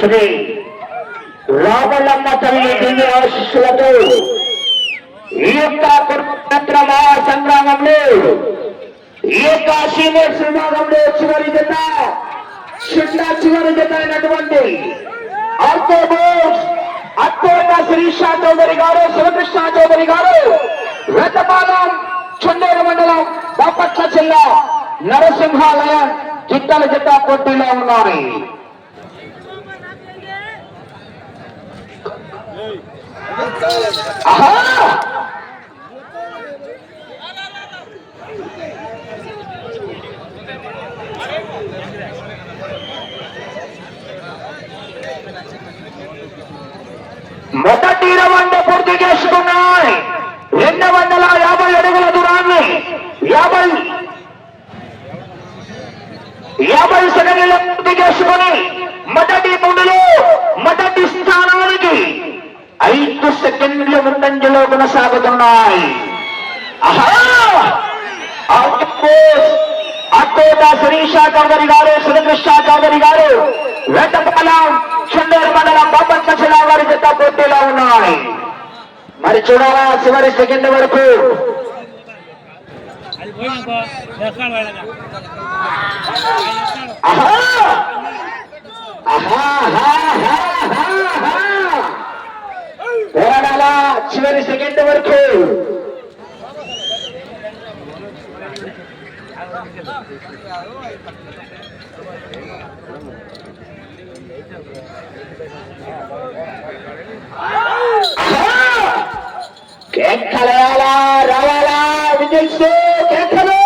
శ్రీ రామలమ్మ తల్లి దివ్య ఆశీస్సులతో ఈ యొక్క కురుక్షేత్ర మహాసంగ్రామంలో ఈ యొక్క సీనియర్స్ విభాగంలో చివరి జత అయినటువంటి అత్తోట శ్రీషా చౌదరి గారు, శివకృష్ణ చౌదరి గారు, వేటపాలెం చుండూరు మండలం బాపట్ల జిల్లా నరసింహాలయ జిట్టల జత పోటీలో ఉన్నాయి. మొదటి రౌండ్ పూర్తి చేసుకున్నాయి. 250 అడుగుల దూరాన్ని 50 సెకండ్లు పూర్తి చేసుకుని మొదటి ముందులో మొదటి స్థానానికి 5 సెకండ్ల ముందంజలో కొనసాగుతున్నాయి. అత్తోట శ్రీషా చౌదరి గారు, శివకృష్ణ చౌదరి గారు, వేటపాలెం చుండూరు మండలం బాపట్ల జిల్లా వారి జత పోటీలో ఉన్నాయి. మరి చూడాలా చివరి సెకండ్ వరకు. పోరాడాలా చివరి సెకండ్ వరకు. కేకలేయాలా, రావాలా, విజిల్స్ కేకలు.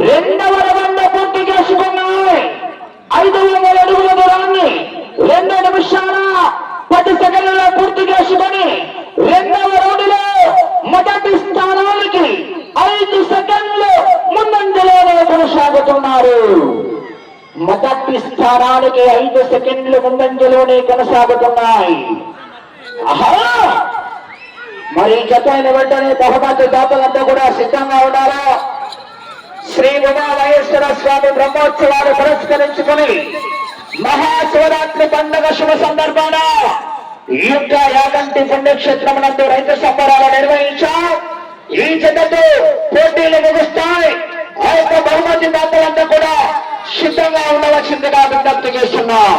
రెండవ రౌండ్ పూర్తి చేసుకున్నాయి. 500 అడుగుల దూరాన్ని 2 నిమిషాల 10 సెకండ్లలో పూర్తి చేసుకుని రెండవ రౌండ్లో మొదటి స్థానానికి 5 సెకండ్లు ముందంజలోనే కొనసాగుతున్నారు. మొదటి స్థానానికి 5 సెకండ్లు ముందంజలోనే కొనసాగుతున్నాయి. మరి జత అయిన వెంటనే బహుమతి దాతలంతా కూడా సిద్ధంగా ఉన్నారా? శ్రీ ఉమామహేశ్వర స్వామి బ్రహ్మోత్సవాలు పురస్కరించుకుని మహాశివరాత్రి పండుగ శుభ సందర్భాన ఈ యొక్క యాగంటి పుణ్యక్షేత్రం నందు రైతు సంబరాలు నిర్వహించాం. ఈ జతతో పోటీలు ముగుస్తాయి. ఆ యొక్క బహుమతి దాతలంతా కూడా సిద్ధంగా ఉండవలసిందిగా విజ్ఞప్తి చేస్తున్నాం.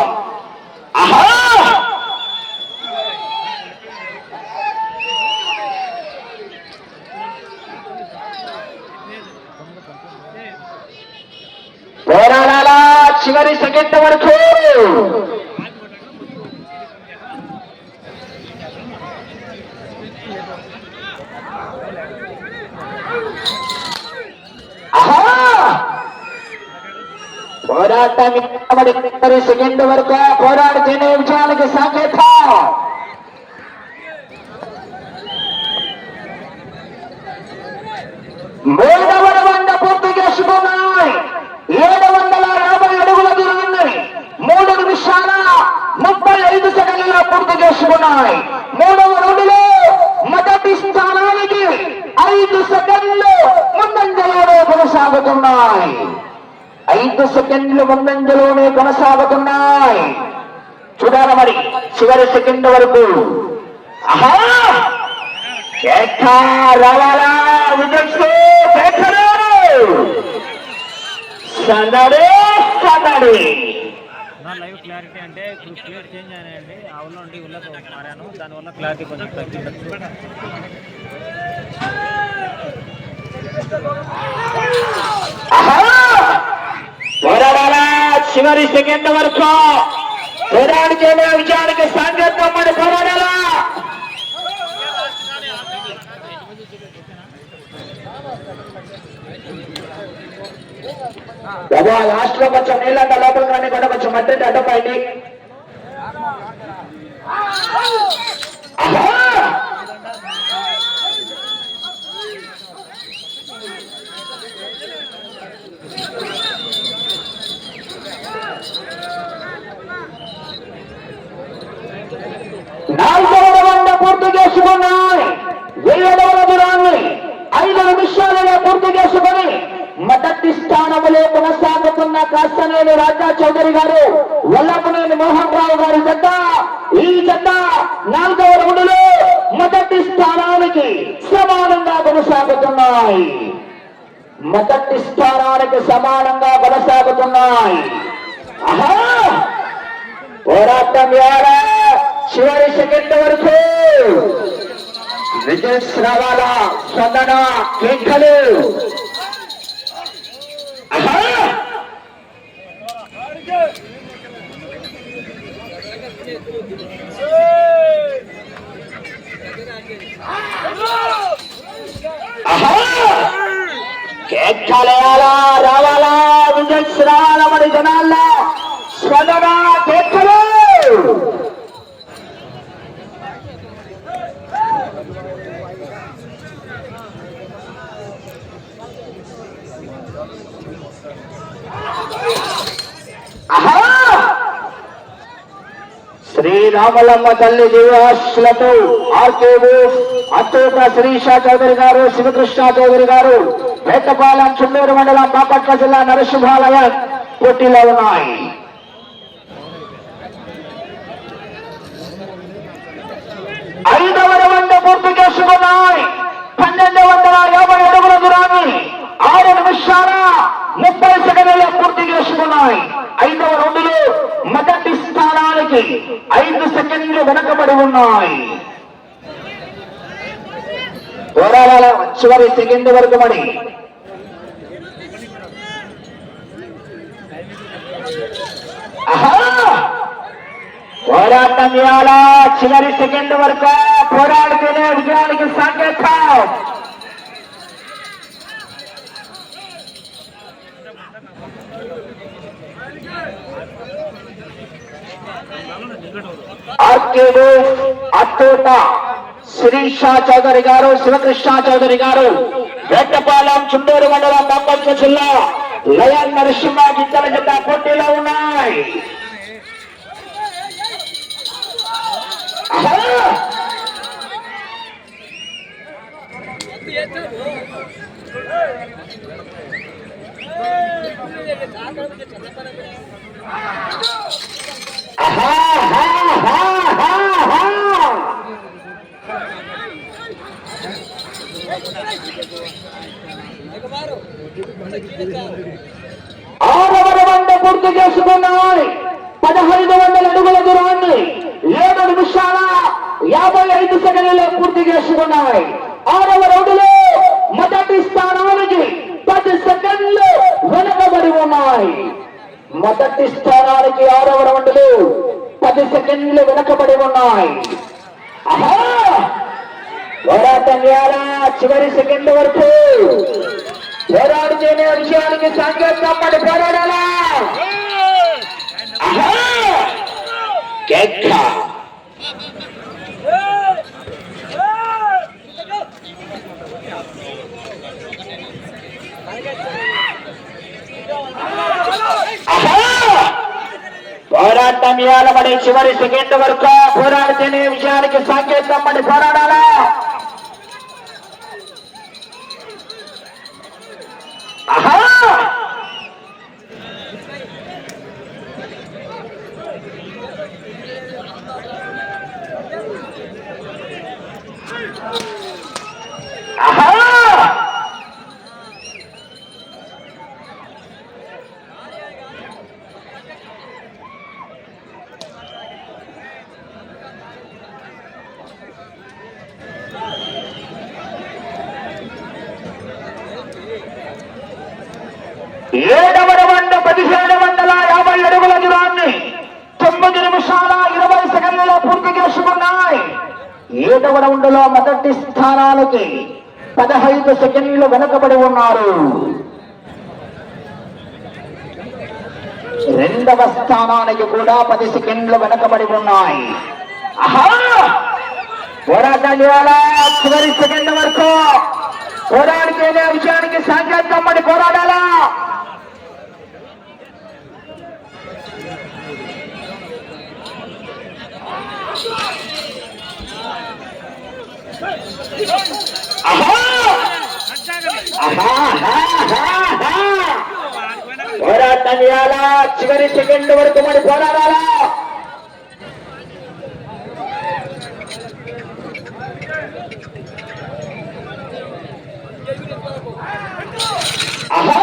పోరాడాలా చివరి సెకండ్ వరకు. పోరాటం సెకండ్ వరకు పోరాడుతూనే విజయానికి సంకేతం. మూడవ రౌండ్ పూర్తి చేసుకున్నాయి. 750 అడుగుల దూరాన్ని 3 నిమిషాల 35 సెకండ్లలో పూర్తి చేసుకున్నాయి. మూడవ రౌండ్లో మొదటి స్థానానికి 5 సెకండ్లు ముందంజలోనే కొనసాగుతున్నాయి. 5 సెకండ్లు ముందంజలోనే కొనసాగుతున్నాయి. చూడాలి మరి చివరి సెకండ్ వరకు. రావాలా విజల్స్ సందడి సందడి. లైవ్ క్లారిటీ అంటే క్లియర్ చేంజ్ అయినాయండి. ఆ ఊళ్ళో నుండి ఊళ్ళో మారాను, దానివల్ల క్లారిటీ కొంచెం తగ్గిండొచ్చు. పోరాడాలా చివరి సెకండ్ వరకు. పోరాడితేనే విజయానికి సంకేతం. మరి పోరాడాలా. బాబా లాస్ట్ లో కొంచెం నీళ్ళంట లోపల కానీ కూడా కొంచెం మట్టి అడ్డపండి. నాలుగవ రౌండ్ పూర్తి చేసుకున్నాయి. 7వ కాస్తనేని రాజా చౌదరి గారు, వల్లభనేని మోహన్ రావు గారి జత. ఈ జత 4వ రౌండ్లో మొదటి స్థానానికి సమానంగా కొనసాగుతున్నాయి. మొదటి స్థానానికి సమానంగా కొనసాగుతున్నాయి. పోరాటం చివరి సెకండ్ వరకు విజయ్ రావాలా, స్పందన కేకలు. కేకలేయాలా, రావాలా, విజయ్ రావాలా మరి జనాల్లో స్పందన కేకలు. శ్రీరామలమ్మ తల్లి దివ్యాశులతో ఆర్కేవు అత్తోట శ్రీషా చౌదరి గారు, శివకృష్ణ చౌదరి గారు, వేటపాలెం చుండూరు మండలం బాపట్ల జిల్లా నరసింహాలయ పోటీలో ఉన్నాయి. ఐదవ రౌండ్ పూర్తి చేసుకున్నాయి. 1250 అడుగుల దూరాన్ని 6 నిమిషాల 30 సెకండ్లలో పూర్తి చేసుకున్నాయి. 5వ రౌండ్లో మొదటి స్థానానికి 5 సెకండ్లు వెనకబడి ఉన్నాయి. పోరాడాల చివరి సెకండ్ వరకు మరి. పోరాటం చేయాలా, చివరి సెకండ్ వరకు పోరాడితేనే విజయానికి సంకేతం. ఆర్కేడు అత్తోట శ్రీషా చౌదరి గారు, శివకృష్ణ చౌదరి గారు, వేటపాలెం చుండూరు మండలం బాపట్ల జిల్లా లయన్ నరసింహ గిద్దల జత పోటీలో ఉన్నాయి. ఆరవ రౌండ్ పూర్తి చేసుకున్నాయి. 1500 అడుగుల దూరాన్ని 7 నిమిషాల 55 సెకండ్లలో పూర్తి చేసుకున్నాయి. 6వ రౌండ్లో మొదటి స్థానానికి 10 సెకండ్లు వెనుకబడి ఉన్నాయి. మొదటి స్థానానికి 6వ రౌండ్లు 10 సెకండ్లు వెనుకబడి ఉన్నాయి. పోరాటం చేయాలా, చివరి సెకండ్ వరకు పోరాడితేనే విషయానికి సంకేతం. పడి పోరాడాలా. కేక పోరాటం ఇవ్వాలబడి చివరి సెకండ్ వరకు పోరాడితేనే విజయానికి సంకేతం. పడి పోరాడాలా. ఏడవ రౌండ్ 1750 అడుగుల దూరాన్ని 9 నిమిషాల 20 సెకండ్లలో పూర్తి చేసుకున్నాయి. 7వ రౌండ్లో మొదటి స్థానానికి 15 సెకండ్లు వెనుకబడి ఉన్నారు. 2వ స్థానానికి కూడా 10 సెకండ్లు వెనుకబడి ఉన్నాయి. పోరాటం చేయాలా, చివరి సెకండ్ వరకు పోరాడితేనే విజయానికి సంకేతం. పడి పోరాడాలా. పోరాటం చేయాలా, చివరి సెకండ్ వరకు మరి పోరాడాలా. ఆహా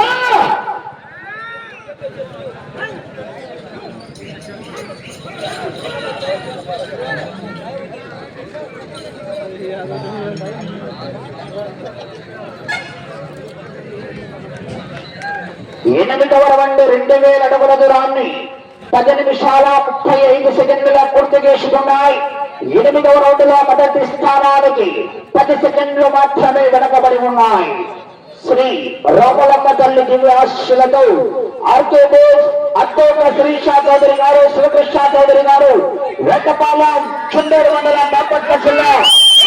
8వ రౌండ్ 2000 అడుగుల దూరాన్ని 10 నిమిషాల 35 సెకండ్ల పూర్తి చేసుకున్నాయి. 8వ రౌండ్ లో మొదటి స్థానానికి 10 సెకండ్లు మాత్రమే వెనకబడి ఉన్నాయి. శ్రీ రామలమ్మ తల్లి దివ్య ఆశీస్సులతో ఆర్కే బోస్ అత్తోక శ్రీషా చౌదరి గారు, శివకృష్ణ చౌదరి గారు, వెంకపాలెం చుండూరు మండలం బాపట్ల జిల్లా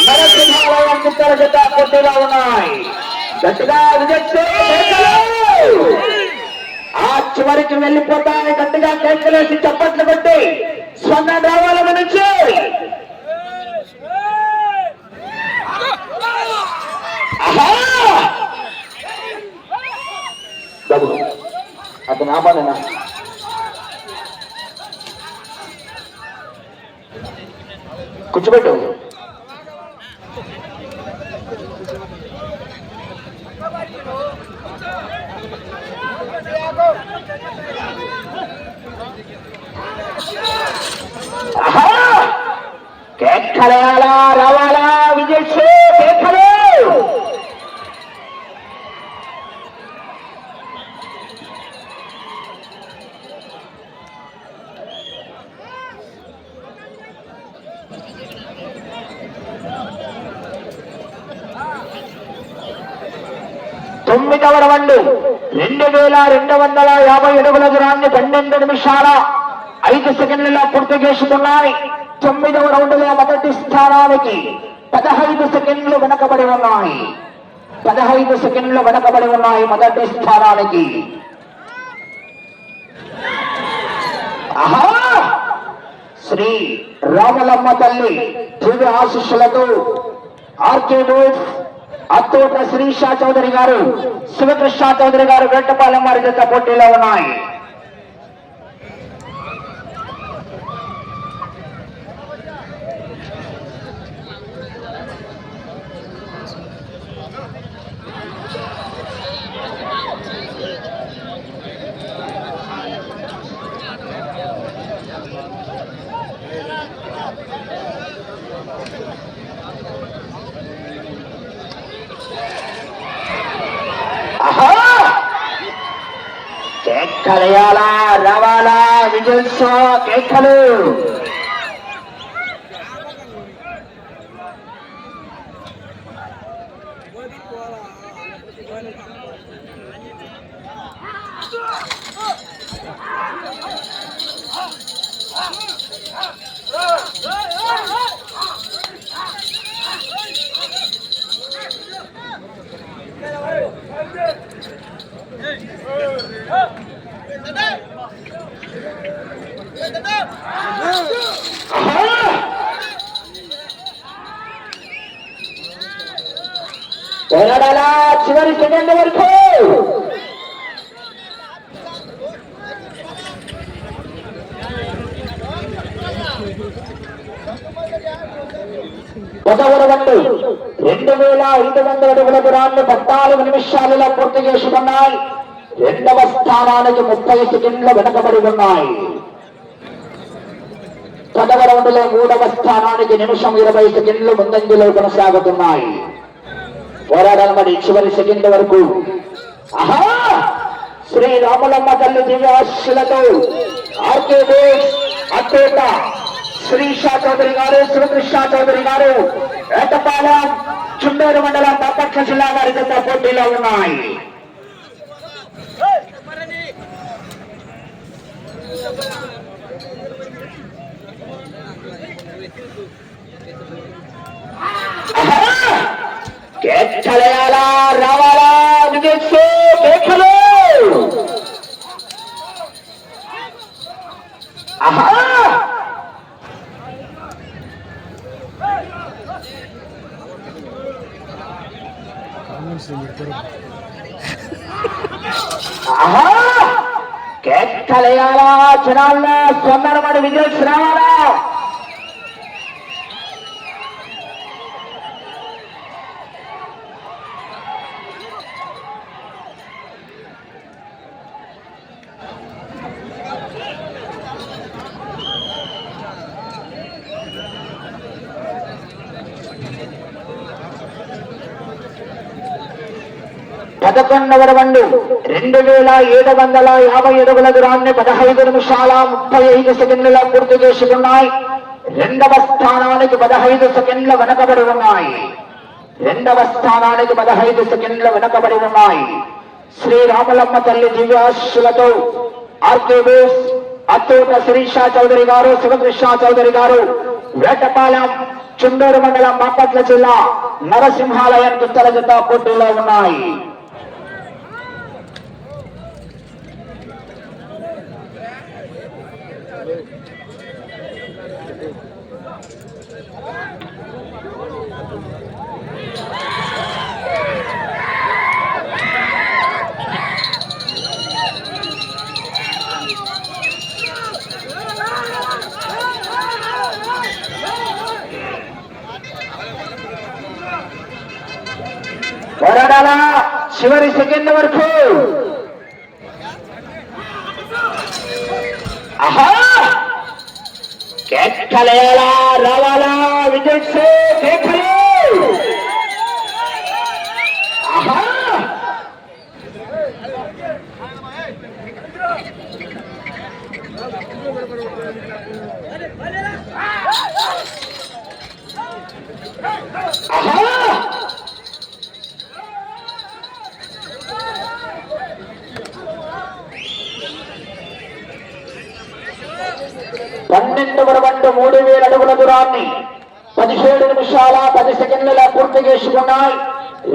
నరసింహాలయం చిత్తల జత పోటీలో ఉన్నాయి. గట్టిగా ఆ చివరికి వెళ్ళిపోతాయని గట్టిగా కేకలేసి చప్పట్లు కొట్టి స్పందన రావాలని నుంచి అతను ఆపాలనా కూర్చోబెట్టు. కేకలేయాలా, రావాలా, విజయ్ కేకలు. తొమ్మిదవ రౌండ్ 2250 అడుగుల దూరాన్ని 12 నిమిషాల 5 సెకండ్లలో పూర్తి చేసుకున్నాయి. 9వ రౌండ్ లో మొదటి స్థానానికి 15 సెకండ్లు వెనకబడి ఉన్నాయి. 15 సెకండ్లు వెనకబడి ఉన్నాయి మొదటి స్థానానికి. ఆహా శ్రీ రామలమ్మ తల్లి దివ్య ఆశీస్సులతో ఆర్కే బోస్ అత్తోట శ్రీషా చౌదరి గారు, శివకృష్ణ చౌదరి గారు, వెంటపాలెం వారి జత పోటీలో ఉన్నాయి. కేకలేయాలా, రావాలా, విజల్స్ కేకలు. పోరాడాలా చివరి సెకండ్ వరకు. మొదటి రౌండ్ 2500 అడుగుల దూరాన్ని 14 నిమిషాలలో పూర్తి చేసుకున్నాయి. 2వ స్థానానికి 30 సెకండ్లు వెనకబడి ఉన్నాయి. 10వ రౌండ్ లో 3వ స్థానానికి నిమిషం 20 సెకండ్లు ముందంజలో కొనసాగుతున్నాయి. పోరాడాలి మరి చివరి సెకండ్ వరకు. ఆహా శ్రీ రామలమ్మ తల్లి దివ్య ఆశీస్సులతో ఆర్కే బోస్ అత్తోట శ్రీషా చౌదరి గారు, శివకృష్ణ చౌదరి గారు, ఏటపాలెం చుండూరు మండలం బాపట్ల జిల్లా వారి జత పోటీలో ఉన్నాయి. కేకలేయాలా, రావాలా, విజయ్ కేకలు. ఆహా ఆహా కేకలేయాలా జనాల్లో సొందరమడి విజయ్ రావాలా పదకొండవ రౌండ్ 2750 అడుగుల దూరాన్ని 15 నిమిషాల 35 సెకండ్ల పూర్తి చేసుకున్నాయి. రెండవ స్థానానికి 15 సెకండ్ల వెనకబడి ఉన్నాయి. శ్రీరామలమ్మ తల్లి దివ్యాశులతో ఆర్కేబీస్ అత్తూట శిరీష చౌదరి గారు, శివకృష్ణ చౌదరి గారు, వేటపాలెం చుండూరు మండలం బాపట్ల జిల్లా నరసింహాలయం దుత్తల జత పోటీలో ఉన్నాయి. పోరాడాలా చివరి సెకండ్ వరకు. ఆహా కేకలేయాలా రావాలా విజయ్ కేకలు. ఆహా ఆహా 12వ రౌండ్ 3000 అడుగుల దూరాన్ని 17 నిమిషాల 10 సెకండ్ల పూర్తి చేసుకున్నాయి.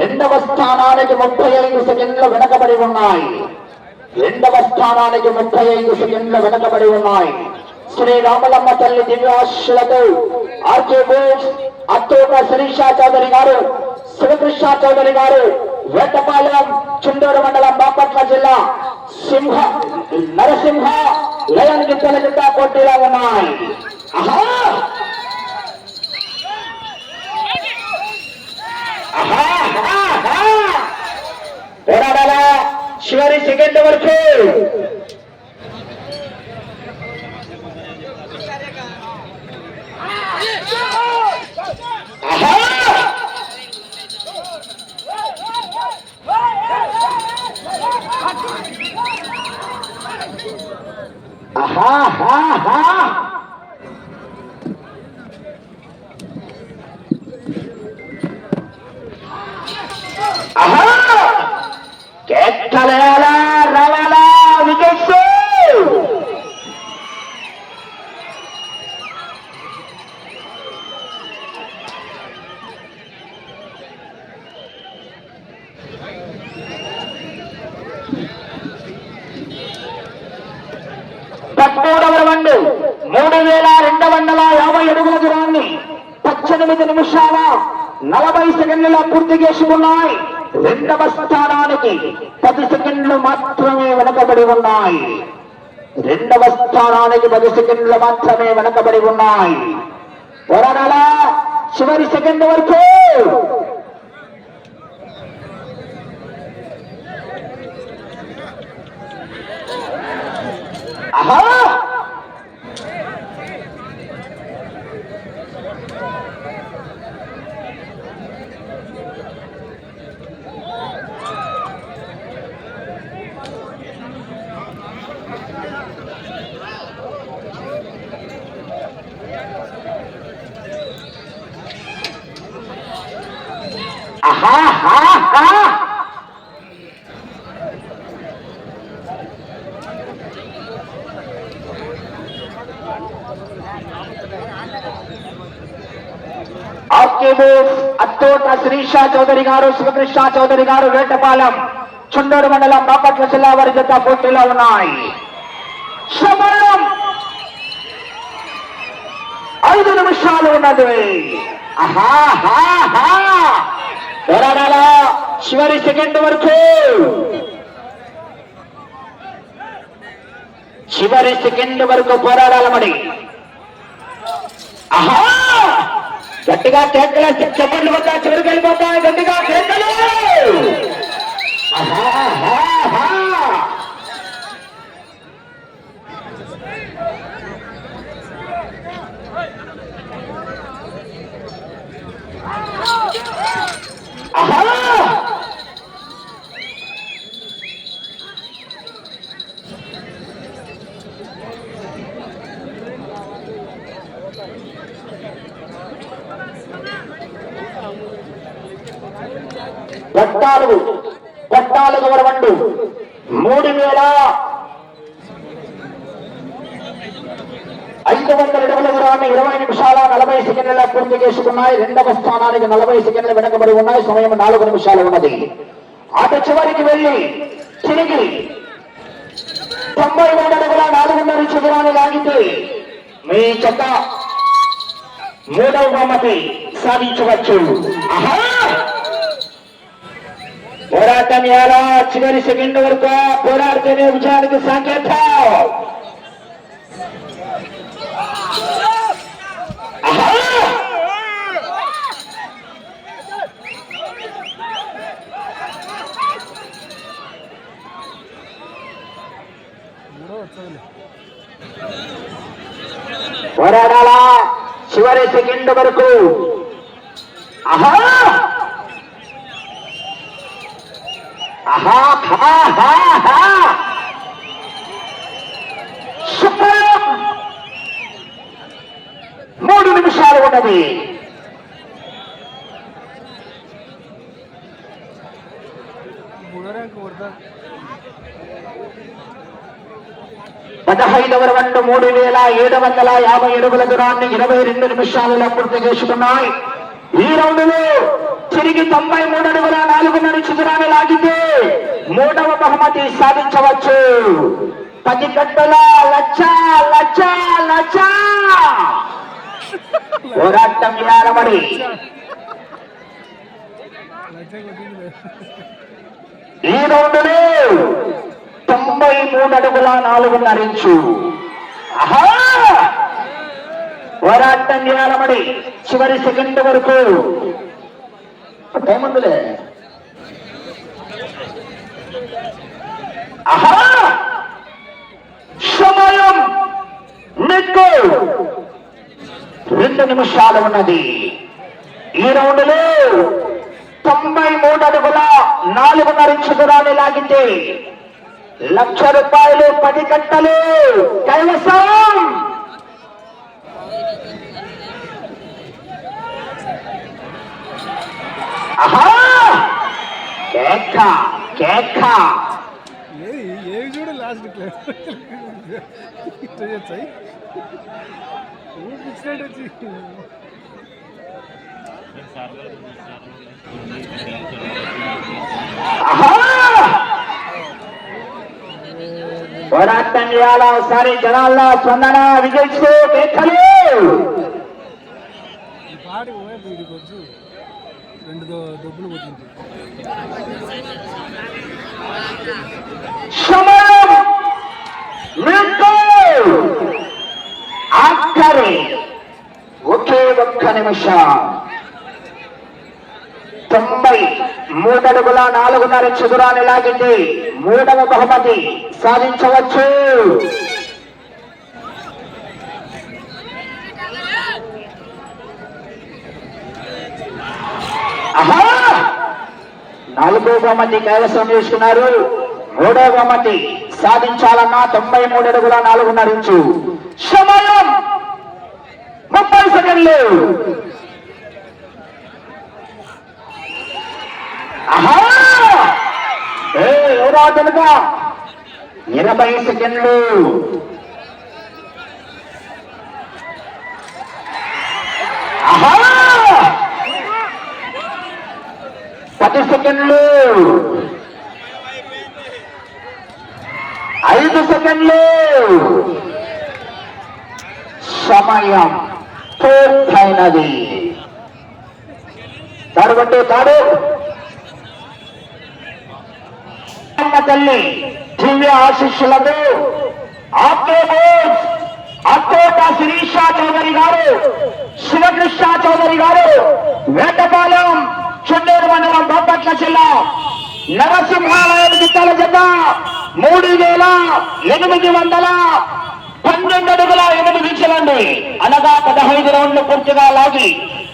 రెండవ స్థానానికి 35 సెకండ్లు వెనకబడి ఉన్నాయి. శ్రీరామలమ్మ తల్లి దివ్యాశులతో ఆర్కేబీస్ అత్తూట శిరీష చౌదరి గారు, శివకృష్ణ చౌదరి గారు, వేటపాలెం చుండూరు మండలం బాపట్ల జిల్లా నరసింహ లయన్ గిత్తల జత పోటీలో ఉన్నాయి. పోరాడాలా చివరి సెకండ్ వరకు. కేకలేయాలా రావాలా వికెట్స్. పదమూడవ రౌండ్ 3250 అడుగుల దూరాన్ని 18 నిమిషాల 40 సెకండ్ల పూర్తి చేసుకున్నాయి. రెండవ స్థానానికి 10 సెకండ్లు మాత్రమే వెనకబడి ఉన్నాయి. పోరాడాలా చివరి సెకండ్ వరకు. ఆహా అత్తూట శిరీష చౌదరి గారు, శివకృష్ణ చౌదరి గారు, వేటపాలెం చుండూరు మండలం బాపట్ల జిల్లా వారి జత పోటీలో ఉన్నాయి. సమయం 5 నిమిషాలు ఉన్నది. పోరాడాలా చివరి సెకండ్ వరకు. చివరి సెకండ్ వరకు పోరాడాలి మరి. ఆహా గట్టిగా కేకలు చెప్పండి వద్ద చివరికి వెళ్ళిపోతాయి. గట్టిగా కేకలు. ఆహా పట్టాలుగు 3,500 అడుగుల దూరాన్ని 20 నిమిషాల 40 సెకండ్ల పూర్తి చేసుకున్నాయి. రెండవ స్థానానికి 40 సెకండ్లు వెనకబడి ఉన్నాయి. సమయం 4 నిమిషాలు ఉన్నది. అటు చివరికి వెళ్లి తిరిగి 93 అడుగుల 4.5 ఇంచు దూరాన్ని లాగితే మీ చెత్త మూడవ బహుమతి సాధించవచ్చు. పోరాటం ఎలా చివరి సెకండ్ వరకు పోరాడితేనే విజయానికి సంకేతం. పోరాడాలా చివరి సెకండ్ వరకు. మూడు నిమిషాలు ఉన్నది. పదహైదవ రౌండ్ 3,750 అడుగుల దూరాన్ని 22 నిమిషాలలో పూర్తి చేసుకున్నాయి. ఈ రౌండ్ లో తిరిగి 93 అడుగుల 4.5 ఇంచు దూరాన్ని లాగితే మూడవ బహుమతి సాధించవచ్చు. 10 గంటల లచ్చ లచ్చ లచ్చ. పోరాటం చేయాలమడి. ఈ రౌండ్ లో 93 అడుగుల 4.5 ఇంచు. పోరాటం చేయాలమడి చివరి సెకండ్ వరకు. ఏముందిలే. సమయం మీకు 2 నిమిషాలు ఉన్నది. ఈ రౌండ్ లో 93 అడుగుల 4.5 ఇంచు దూరాన్ని లాగితే ₹1,00,000 10 గంటలు కైవసం. కేక కేక. ఏవి చూడ లాస్ట్ పోరాటం చేయాలా ఒకసారి. జనాల్లో స్పందన విజయిస్తూ కేకలు. పాడి వీడికి వచ్చి 2 డబ్బులు కొట్టింది. సమయం మీకు ఆఖరి ఒకే 1 నిమిషం. 93 అడుగుల 4.5 ఇంచు దూరాన్ని లాగింది మూడవ బహుమతి సాధించవచ్చు. నాలుగో బహుమతి కైవసం చేసుకున్నారు. మూడో బహుమతి సాధించాలన్నా 93 అడుగుల 4.5 ఇంచు. సమయం 30 సెకండ్లు. ఎవరో కనుక 20 సెకండ్లు. 10 సెకండ్లు. 5 సెకండ్లు. సమయం పూర్తయినది. తరువాత తాడు తల్లి దివ్య ఆశీస్సులతో అక్కోట శిరీష చౌదరి గారు, శివకృష్ణ చౌదరి గారు, వేటపాలెం చుండూరు మండలం బాపట్ల జిల్లా నరసింహాలయం గిత్తల జత 3812 అడుగుల 8 ఇంచులండి. అనగా 15 రౌండ్లు పూర్తిగా లాగి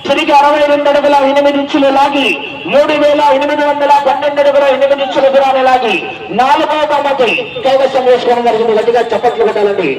తిరిగి 62 అడుగుల 8 ఇంచులు లాగి 3812 అడుగుల 8 ఇంచుల దూరాన్ని లాగి 4వ బహుమతి కైవసం చేసుకోవడం జరిగింది. గట్టిగా చప్పట్లు కొట్టాలండి.